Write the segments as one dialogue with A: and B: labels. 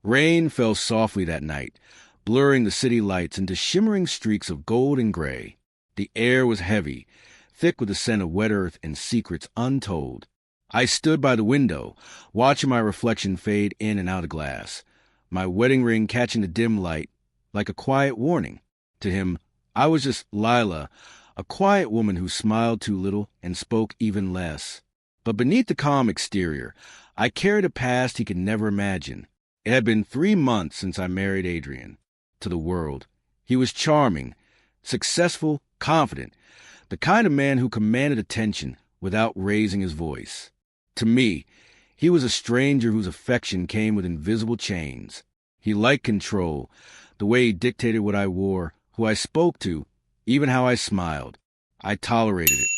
A: Rain fell softly that night, blurring the city lights into shimmering streaks of gold and gray. The air was heavy, thick with the scent of wet earth and secrets untold. I stood by the window, watching my reflection fade in and out of glass, my wedding ring catching the dim light like a quiet warning. To him, I was just Lila, a quiet woman who smiled too little and spoke even less. But beneath the calm exterior, I carried a past he could never imagine. It had been 3 months since I married Adrian. To the world, he was charming, successful, confident, the kind of man who commanded attention without raising his voice. To me, he was a stranger whose affection came with invisible chains. He liked control, the way he dictated what I wore, who I spoke to, even how I smiled. I tolerated it,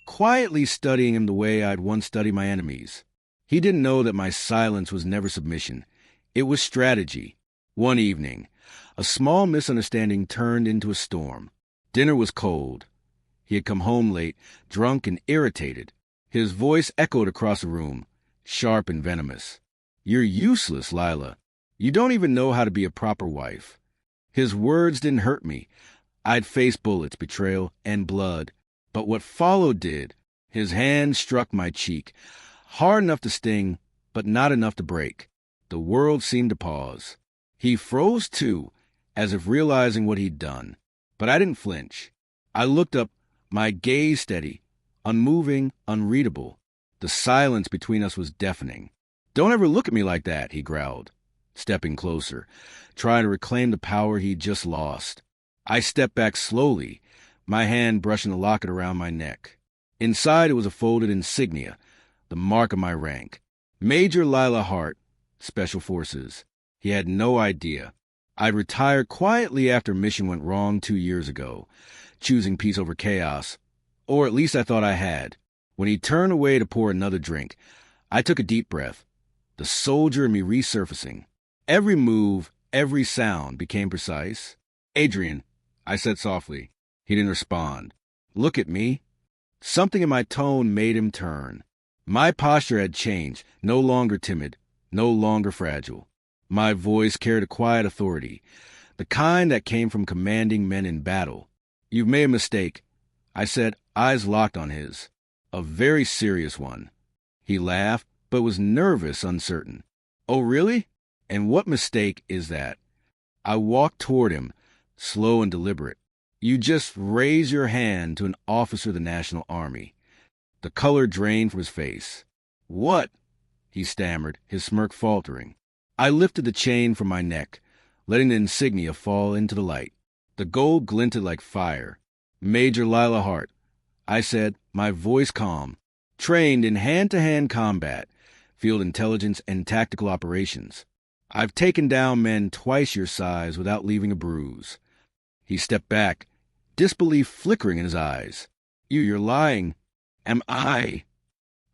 A: quietly studying him the way I'd once studied my enemies. He didn't know that my silence was never submission. It was strategy. One evening, a small misunderstanding turned into a storm. Dinner was cold. He had come home late, drunk and irritated. His voice echoed across the room, sharp and venomous. "You're useless, Lila. You don't even know how to be a proper wife." His words didn't hurt me. I'd faced bullets, betrayal, and blood. But what followed did. His hand struck my cheek, hard enough to sting, but not enough to break. The world seemed to pause. He froze too, as if realizing what he'd done. But I didn't flinch. I looked up, my gaze steady, unmoving, unreadable. The silence between us was deafening. "Don't ever look at me like that," he growled, stepping closer, trying to reclaim the power he'd just lost. I stepped back slowly, my hand brushing the locket around my neck. Inside it was a folded insignia, the mark of my rank. Major Lila Hart, Special Forces. He had no idea. I'd retired quietly after a mission went wrong 2 years ago, choosing peace over chaos, or at least I thought I had. When he turned away to pour another drink, I took a deep breath, the soldier in me resurfacing. Every move, every sound became precise. "Adrian," I said softly. He didn't respond. "Look at me." Something in my tone made him turn. My posture had changed, no longer timid, no longer fragile. My voice carried a quiet authority, the kind that came from commanding men in battle. "You've made a mistake," I said, eyes locked on his. "A very serious one." He laughed, but was nervous, uncertain. "Oh, really? And what mistake is that?" I walked toward him, slow and deliberate. "You just raise your hand to an officer of the National Army." The color drained from his face. "What?" he stammered, his smirk faltering. I lifted the chain from my neck, letting the insignia fall into the light. The gold glinted like fire. "Major Lila Hart," I said, my voice calm, "trained in hand-to-hand combat, field intelligence, and tactical operations. I've taken down men twice your size without leaving a bruise." He stepped back, disbelief flickering in his eyes. You're lying." "Am I?"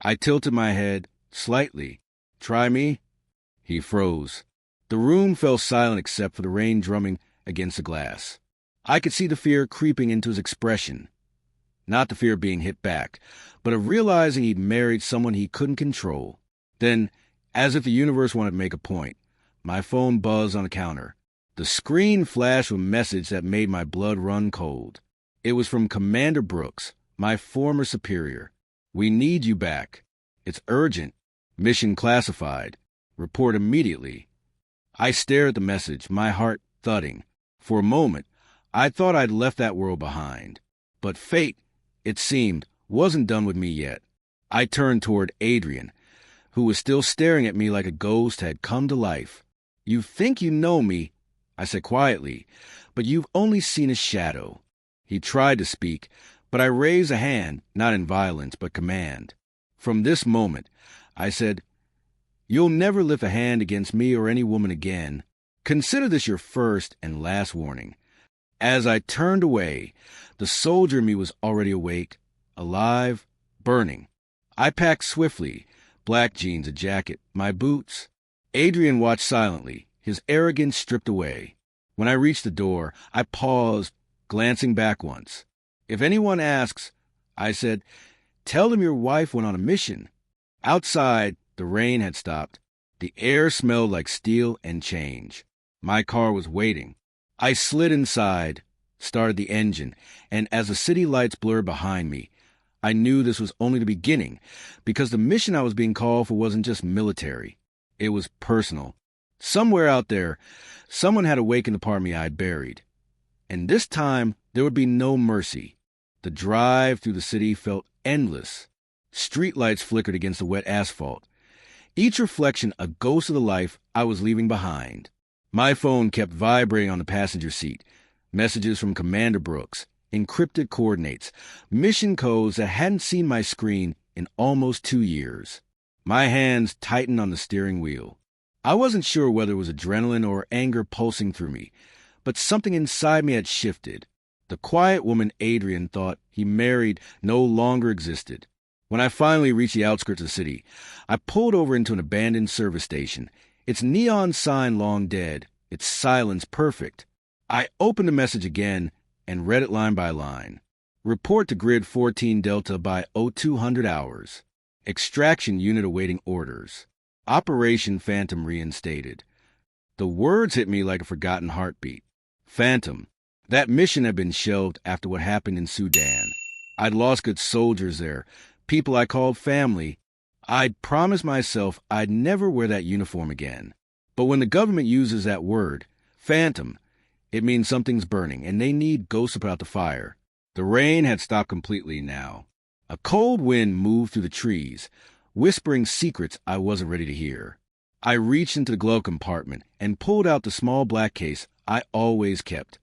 A: I tilted my head, slightly. "Try me?" He froze. The room fell silent except for the rain drumming against the glass. I could see the fear creeping into his expression. Not the fear of being hit back, but of realizing he'd married someone he couldn't control. Then, as if the universe wanted to make a point, my phone buzzed on the counter. The screen flashed with a message that made my blood run cold. It was from Commander Brooks, my former superior. "We need you back. It's urgent. Mission classified. Report immediately." I stared at the message, my heart thudding. For a moment, I thought I'd left that world behind. But fate, it seemed, wasn't done with me yet. I turned toward Adrian, who was still staring at me like a ghost had come to life. "You think you know me," I said quietly, "but you've only seen a shadow." He tried to speak, but I raised a hand, not in violence, but command. "From this moment," I said, "you'll never lift a hand against me or any woman again. Consider this your first and last warning." As I turned away, the soldier in me was already awake, alive, burning. I packed swiftly, black jeans, a jacket, my boots. Adrian watched silently, his arrogance stripped away. When I reached the door, I paused, glancing back once. "If anyone asks," I said, "tell them your wife went on a mission." Outside, the rain had stopped. The air smelled like steel and change. My car was waiting. I slid inside, started the engine, and as the city lights blurred behind me, I knew this was only the beginning, because the mission I was being called for wasn't just military. It was personal. Somewhere out there, someone had awakened the part of me I'd buried. And this time, there would be no mercy. The drive through the city felt endless. Streetlights flickered against the wet asphalt, each reflection a ghost of the life I was leaving behind. My phone kept vibrating on the passenger seat. Messages from Commander Brooks, encrypted coordinates, mission codes that hadn't seen my screen in almost 2 years. My hands tightened on the steering wheel. I wasn't sure whether it was adrenaline or anger pulsing through me, but something inside me had shifted. The quiet woman Adrian thought he married no longer existed. When I finally reached the outskirts of the city, I pulled over into an abandoned service station, its neon sign long dead, its silence perfect. I opened the message again and read it line by line. Report to Grid 14 Delta by 0200 hours. Extraction unit awaiting orders. Operation Phantom reinstated. The words hit me like a forgotten heartbeat. Phantom. That mission had been shelved after what happened in Sudan. I'd lost good soldiers there, people I called family. I'd promised myself I'd never wear that uniform again. But when the government uses that word, phantom, it means something's burning, and they need ghosts to put out the fire. The rain had stopped completely now. A cold wind moved through the trees, whispering secrets I wasn't ready to hear. I reached into the glove compartment and pulled out the small black case I always kept.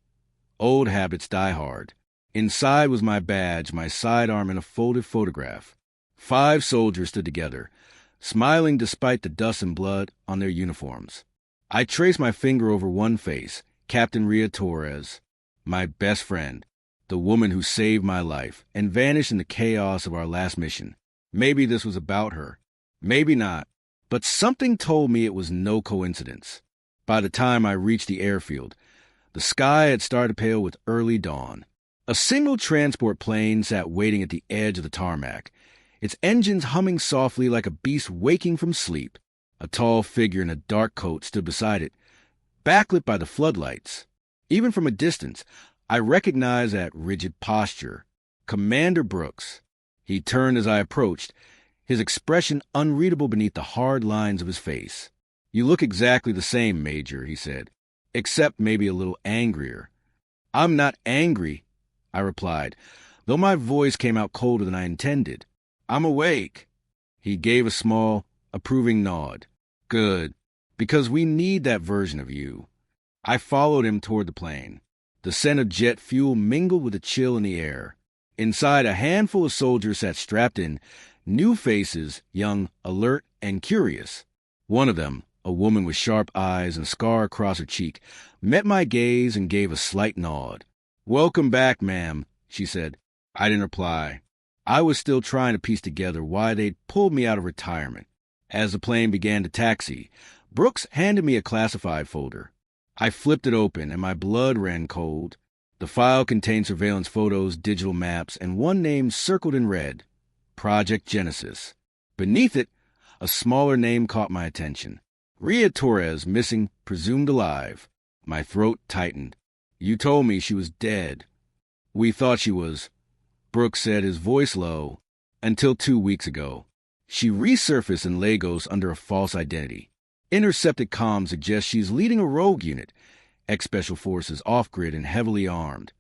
A: Old habits die hard. Inside was my badge, my sidearm, and a folded photograph. 5 soldiers stood together, smiling despite the dust and blood on their uniforms. I traced my finger over one face, Captain Rhea Torres, my best friend, the woman who saved my life and vanished in the chaos of our last mission. Maybe this was about her. Maybe not. But something told me it was no coincidence. By the time I reached the airfield, the sky had started to pale with early dawn. A single transport plane sat waiting at the edge of the tarmac, its engines humming softly like a beast waking from sleep. A tall figure in a dark coat stood beside it, backlit by the floodlights. Even from a distance, I recognized that rigid posture. Commander Brooks. He turned as I approached, his expression unreadable beneath the hard lines of his face. "You look exactly the same, Major," he said, "except maybe a little angrier." "I'm not angry," I replied, though my voice came out colder than I intended. "I'm awake." He gave a small, approving nod. "Good, because we need that version of you." I followed him toward the plane. The scent of jet fuel mingled with the chill in the air. Inside, a handful of soldiers sat strapped in, new faces, young, alert, and curious. One of them, a woman with sharp eyes and a scar across her cheek, met my gaze and gave a slight nod. "Welcome back, ma'am," she said. I didn't reply. I was still trying to piece together why they'd pulled me out of retirement. As the plane began to taxi, Brooks handed me a classified folder. I flipped it open, and my blood ran cold. The file contained surveillance photos, digital maps, and one name circled in red: Project Genesis. Beneath it, a smaller name caught my attention: Rhea Torres, missing, presumed alive. My throat tightened. "You told me she was dead." "We thought she was," Brooks said, his voice low, "until 2 weeks ago. She resurfaced in Lagos under a false identity. Intercepted comms suggest she's leading a rogue unit, ex-special forces, off-grid and heavily armed."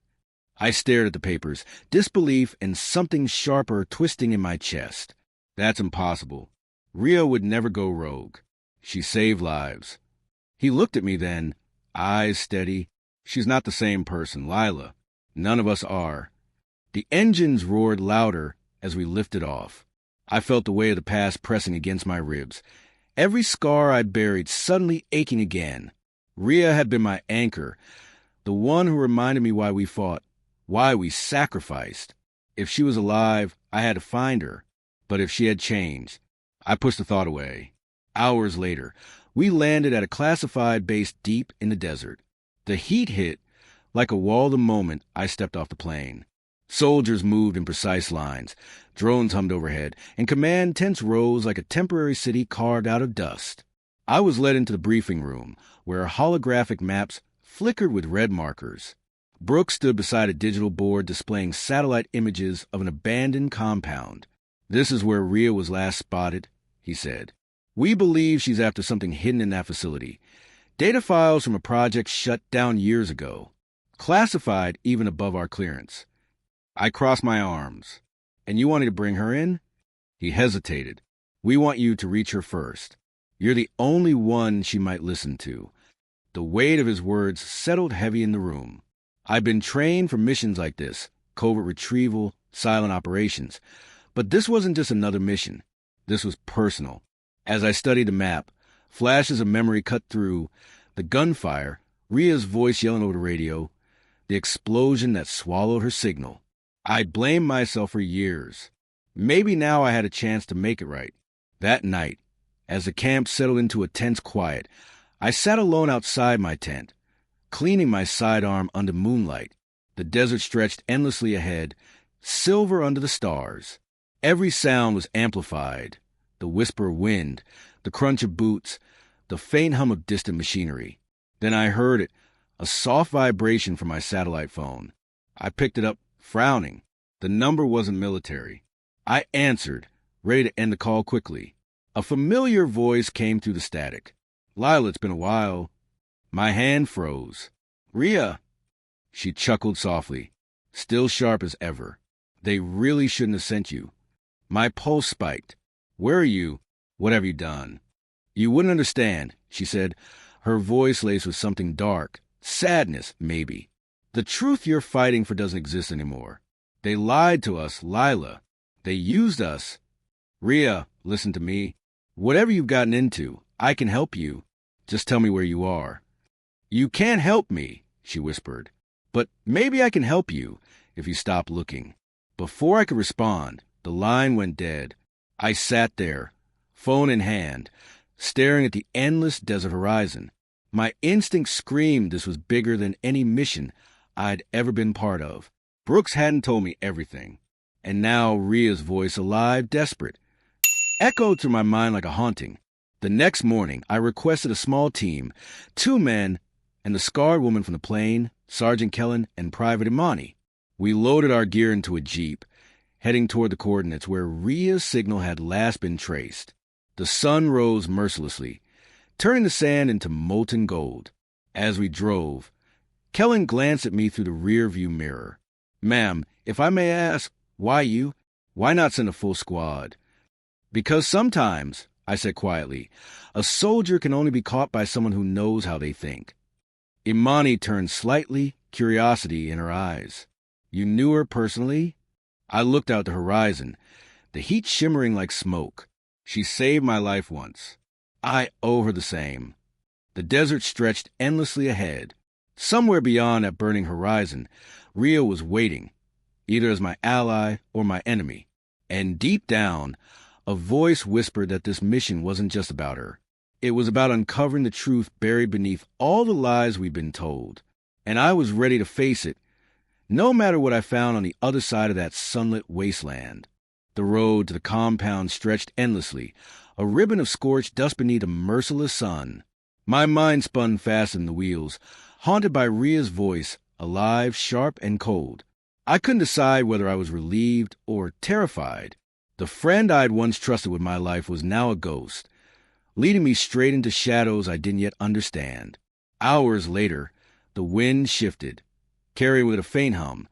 A: I stared at the papers, disbelief and something sharper twisting in my chest. "That's impossible. Rhea would never go rogue. She saved lives." He looked at me then, eyes steady. "She's not the same person, Lila. None of us are." The engines roared louder as we lifted off. I felt the weight of the past pressing against my ribs. Every scar I'd buried suddenly aching again. Rhea had been my anchor, the one who reminded me why we fought, why we sacrificed. If she was alive, I had to find her. But if she had changed, I pushed the thought away. Hours later, we landed at a classified base deep in the desert. The heat hit like a wall the moment I stepped off the plane. Soldiers moved in precise lines, drones hummed overhead, and command tents rose like a temporary city carved out of dust. I was led into the briefing room, where holographic maps flickered with red markers. Brooks stood beside a digital board displaying satellite images of an abandoned compound. "This is where Rhea was last spotted," he said. "We believe she's after something hidden in that facility. Data files from a project shut down years ago. Classified even above our clearance." I crossed my arms. "And you wanted to bring her in?" He hesitated. "We want you to reach her first. You're the only one she might listen to." The weight of his words settled heavy in the room. I've been trained for missions like this, covert retrieval, silent operations. But this wasn't just another mission. This was personal. As I studied the map, flashes of memory cut through, the gunfire, Rhea's voice yelling over the radio, the explosion that swallowed her signal. I blamed myself for years. Maybe now I had a chance to make it right. That night, as the camp settled into a tense quiet, I sat alone outside my tent, cleaning my sidearm under moonlight. The desert stretched endlessly ahead, silver under the stars. Every sound was amplified. The whisper of wind, the crunch of boots, the faint hum of distant machinery. Then I heard it, a soft vibration from my satellite phone. I picked it up, frowning. The number wasn't military. I answered, ready to end the call quickly. A familiar voice came through the static. "Lila, it's been a while." My hand froze. "Rhea." She chuckled softly, still sharp as ever. "They really shouldn't have sent you." My pulse spiked. "Where are you? What have you done?" "You wouldn't understand," she said, her voice laced with something dark. Sadness, maybe. "The truth you're fighting for doesn't exist anymore. They lied to us, Lila. They used us. Rhea, listen to me. Whatever you've gotten into, I can help you. Just tell me where you are." "You can't help me," she whispered. "But maybe I can help you if you stop looking." Before I could respond, the line went dead. I sat there, phone in hand, staring at the endless desert horizon. My instinct screamed this was bigger than any mission I'd ever been part of. Brooks hadn't told me everything. And now Rhea's voice, alive, desperate, echoed through my mind like a haunting. The next morning, I requested a small team, 2 men, and the scarred woman from the plane, Sergeant Kellen and Private Imani. We loaded our gear into a jeep, heading toward the coordinates where Rhea's signal had last been traced. The sun rose mercilessly, turning the sand into molten gold. As we drove, Kellen glanced at me through the rear-view mirror. "Ma'am, if I may ask, why you? Why not send a full squad?" "Because sometimes," I said quietly, "a soldier can only be caught by someone who knows how they think." Imani turned slightly, curiosity in her eyes. "You knew her personally?" I looked out the horizon, the heat shimmering like smoke. "She saved my life once. I owe her the same." The desert stretched endlessly ahead. Somewhere beyond that burning horizon, Rhea was waiting, either as my ally or my enemy. And deep down, a voice whispered that this mission wasn't just about her. It was about uncovering the truth buried beneath all the lies we'd been told. And I was ready to face it, no matter what I found on the other side of that sunlit wasteland. The road to the compound stretched endlessly, a ribbon of scorched dust beneath a merciless sun. My mind spun fast in the wheels, haunted by Rhea's voice, alive, sharp, and cold. I couldn't decide whether I was relieved or terrified. The friend I'd once trusted with my life was now a ghost, leading me straight into shadows I didn't yet understand. Hours later, the wind shifted, carrying with it a faint hum,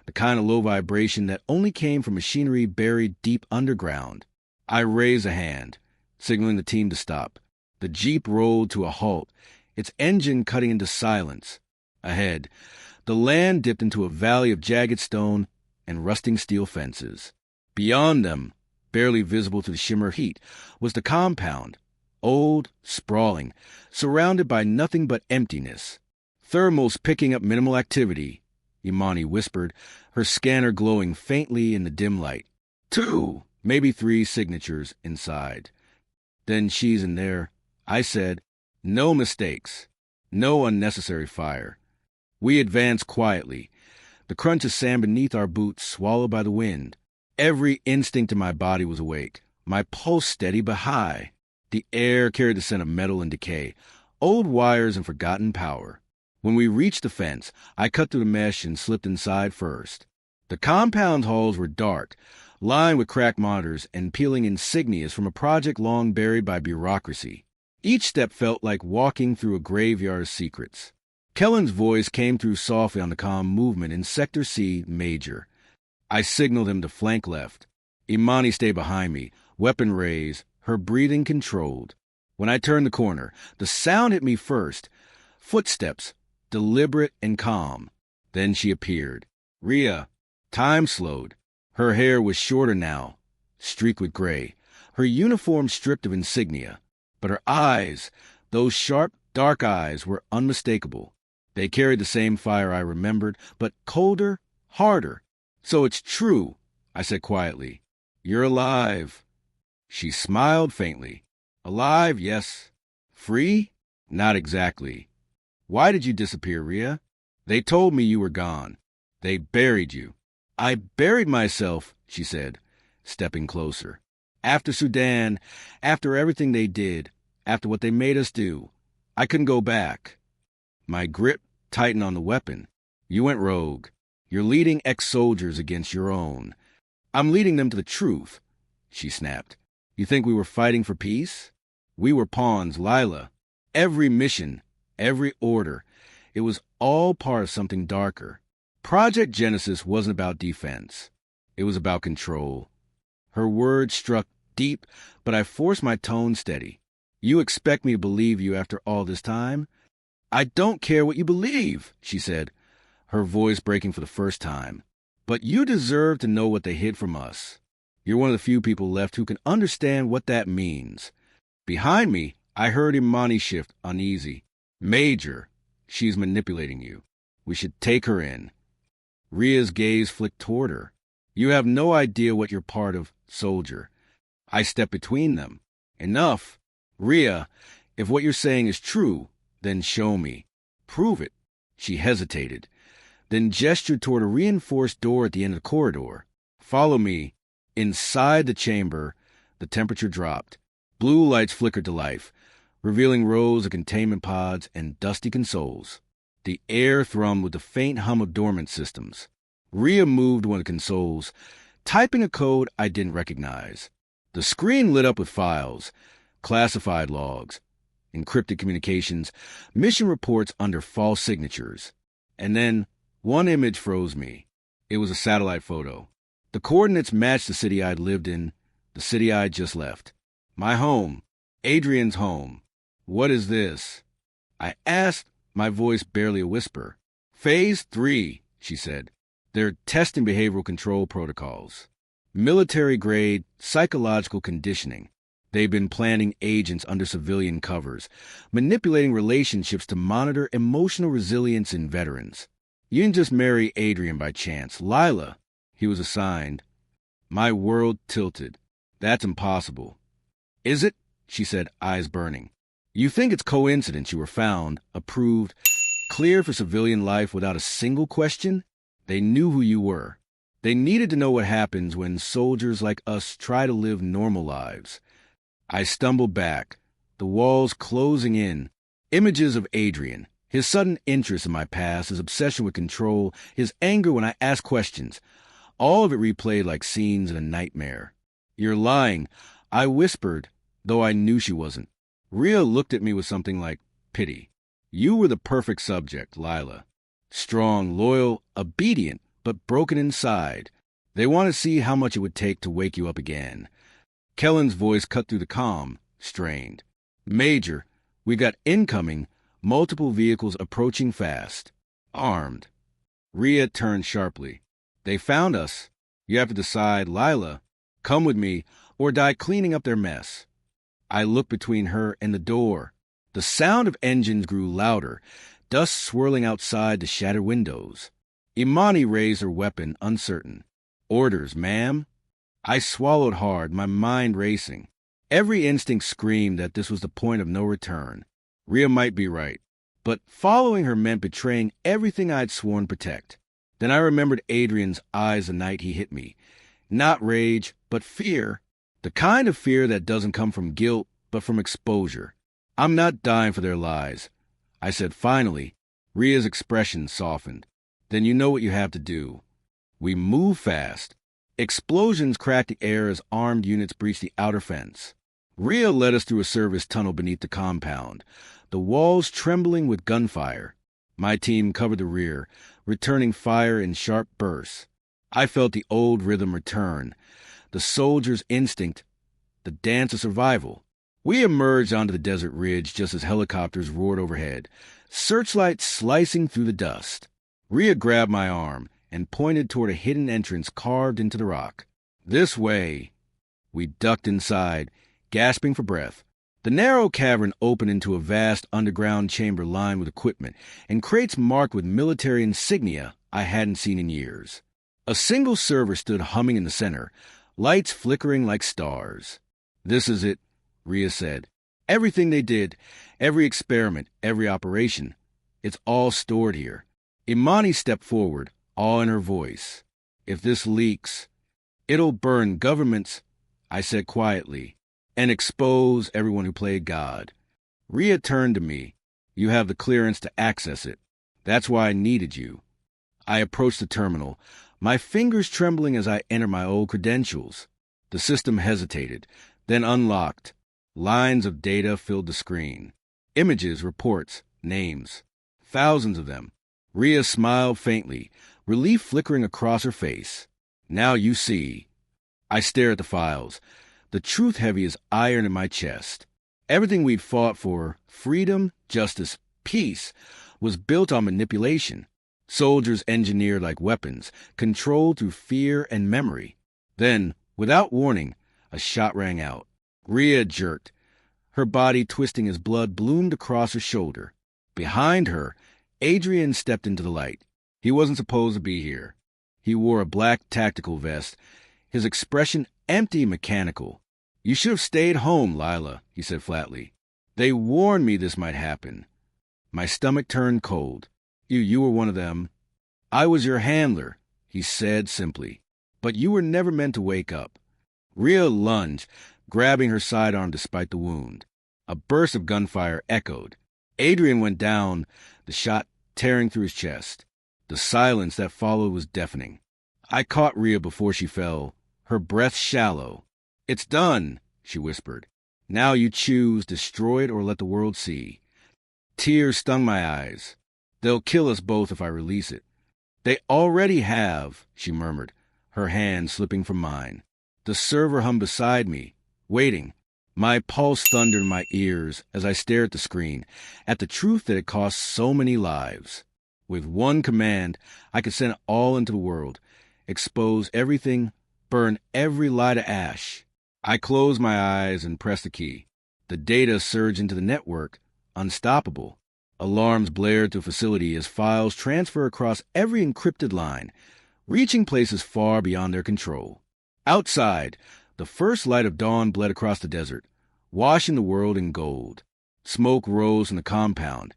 A: the kind of low vibration that only came from machinery buried deep underground. I raised a hand, signaling the team to stop. The jeep rolled to a halt, its engine cutting into silence. Ahead, the land dipped into a valley of jagged stone and rusting steel fences. Beyond them, barely visible through the shimmer of heat, was the compound, old, sprawling, surrounded by nothing but emptiness. "Thermals picking up minimal activity," Imani whispered, her scanner glowing faintly in the dim light. 2, maybe 3 signatures inside. "Then she's in there," I said. "No mistakes. No unnecessary fire." We advanced quietly, the crunch of sand beneath our boots swallowed by the wind. Every instinct in my body was awake, my pulse steady but high. The air carried the scent of metal and decay, old wires and forgotten power. When we reached the fence, I cut through the mesh and slipped inside first. The compound halls were dark, lined with cracked monitors and peeling insignias from a project long buried by bureaucracy. Each step felt like walking through a graveyard of secrets. Kellen's voice came through softly on the comm movement in Sector C, Major. I signaled him to flank left. Imani stayed behind me, weapon raised, her breathing controlled. When I turned the corner, the sound hit me first. Footsteps, deliberate and calm. Then she appeared. Rhea. Time slowed. Her hair was shorter now, streaked with gray. Her uniform stripped of insignia. But her eyes, those sharp, dark eyes, were unmistakable. They carried the same fire I remembered, but colder, harder. So it's true, I said quietly. You're alive. She smiled faintly. Alive, yes. Free? Not exactly. Why did you disappear, Rhea? They told me you were gone. They buried you. I buried myself, she said, stepping closer. After Sudan, after everything they did, after what they made us do, I couldn't go back. My grip tightened on the weapon. You went rogue. You're leading ex-soldiers against your own. I'm leading them to the truth, she snapped. You think we were fighting for peace? We were pawns, Lila. Every mission, every order, it was all part of something darker. Project Genesis wasn't about defense. It was about control. Her words struck deep, but I forced my tone steady. You expect me to believe you after all this time? I don't care what you believe, she said, her voice breaking for the first time. But you deserve to know what they hid from us. You're one of the few people left who can understand what that means. Behind me, I heard Imani shift, uneasy. Major, she's manipulating you. We should take her in. Rhea's gaze flicked toward her. You have no idea what you're part of, soldier. I stepped between them. Enough. Rhea, if what you're saying is true, then show me. Prove it. She hesitated, then gestured toward a reinforced door at the end of the corridor. Follow me. Inside the chamber, the temperature dropped. Blue lights flickered to life, revealing rows of containment pods and dusty consoles. The air thrummed with the faint hum of dormant systems. Rhea moved one of the consoles, typing a code I didn't recognize. The screen lit up with files, classified logs, encrypted communications, mission reports under false signatures. And then one image froze me. It was a satellite photo. The coordinates matched the city I'd lived in, the city I'd just left. My home. Adrian's home. What is this? I asked, my voice barely a whisper. Phase 3, she said. They're testing behavioral control protocols. Military-grade psychological conditioning. They've been planting agents under civilian covers, manipulating relationships to monitor emotional resilience in veterans. You didn't just marry Adrian by chance. Lila, he was assigned. My world tilted. That's impossible. Is it? She said, eyes burning. You think it's coincidence you were found, approved, cleared for civilian life without a single question? They knew who you were. They needed to know what happens when soldiers like us try to live normal lives. I stumbled back, the walls closing in. Images of Adrian, his sudden interest in my past, his obsession with control, his anger when I asked questions. All of it replayed like scenes in a nightmare. You're lying, I whispered, though I knew she wasn't. Rhea looked at me with something like pity. You were the perfect subject, Lila. Strong, loyal, obedient, but broken inside. They want to see how much it would take to wake you up again. Kellen's voice cut through the calm, strained. Major, we got incoming, multiple vehicles approaching fast. Armed. Rhea turned sharply. They found us. You have to decide, Lila, come with me or die cleaning up their mess. I looked between her and the door. The sound of engines grew louder, dust swirling outside the shattered windows. Imani raised her weapon, uncertain. Orders, ma'am? I swallowed hard, my mind racing. Every instinct screamed that this was the point of no return. Rhea might be right, but following her meant betraying everything I'd sworn to protect. Then I remembered Adrian's eyes the night he hit me. Not rage, but fear. The kind of fear that doesn't come from guilt, but from exposure. I'm not dying for their lies, I said finally. Ria's expression softened. Then you know what you have to do. We move fast. Explosions cracked the air as armed units breached the outer fence. Ria led us through a service tunnel beneath the compound, the walls trembling with gunfire. My team covered the rear, returning fire in sharp bursts. I felt the old rhythm return, the soldier's instinct, the dance of survival. We emerged onto the desert ridge just as helicopters roared overhead, searchlights slicing through the dust. Ria grabbed my arm and pointed toward a hidden entrance carved into the rock. This way. We ducked inside, gasping for breath. The narrow cavern opened into a vast underground chamber lined with equipment and crates marked with military insignia I hadn't seen in years. A single server stood humming in the center, lights flickering like stars. This is it, Ria said. Everything they did, every experiment, every operation, it's all stored here. Imani stepped forward, awe in her voice. If this leaks, it'll burn governments, I said quietly, and expose everyone who played God. Ria turned to me. You have the clearance to access it. That's why I needed you. I approached the terminal, my fingers trembling as I entered my old credentials. The system hesitated, then unlocked. Lines of data filled the screen. Images, reports, names. Thousands of them. Ria smiled faintly, relief flickering across her face. Now you see. I stared at the files, the truth heavy as iron in my chest. Everything we'd fought for, freedom, justice, peace, was built on manipulation. Soldiers engineered like weapons, controlled through fear and memory. Then, without warning, a shot rang out. Ria jerked, her body twisting as blood bloomed across her shoulder. Behind her, Adrian stepped into the light. He wasn't supposed to be here. He wore a black tactical vest, his expression empty and mechanical. You should have stayed home, Lila, he said flatly. They warned me this might happen. My stomach turned cold. You were one of them. I was your handler, he said simply. But you were never meant to wake up. Ria lunged, grabbing her sidearm despite the wound. A burst of gunfire echoed. Adrian went down, the shot tearing through his chest. The silence that followed was deafening. I caught Ria before she fell, her breath shallow. It's done, she whispered. Now you choose, destroy it or let the world see. Tears stung my eyes. They'll kill us both if I release it. They already have, she murmured, her hand slipping from mine. The server hummed beside me, waiting. My pulse thundered in my ears as I stared at the screen, at the truth that had cost so many lives. With one command, I could send it all into the world, expose everything, burn every lie to ash. I closed my eyes and pressed the key. The data surged into the network, unstoppable. Alarms blared through the facility as files transfer across every encrypted line, reaching places far beyond their control. Outside, the first light of dawn bled across the desert, washing the world in gold. Smoke rose from the compound,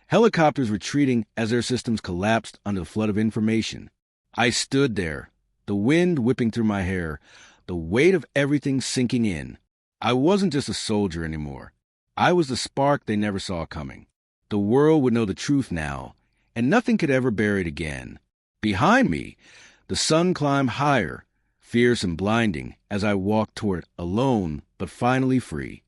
A: helicopters retreating as their systems collapsed under the flood of information. I stood there, the wind whipping through my hair, the weight of everything sinking in. I wasn't just a soldier anymore. I was the spark they never saw coming. The world would know the truth now, and nothing could ever bury it again. Behind me, the sun climbed higher, fierce and blinding, as I walked toward it alone but finally free.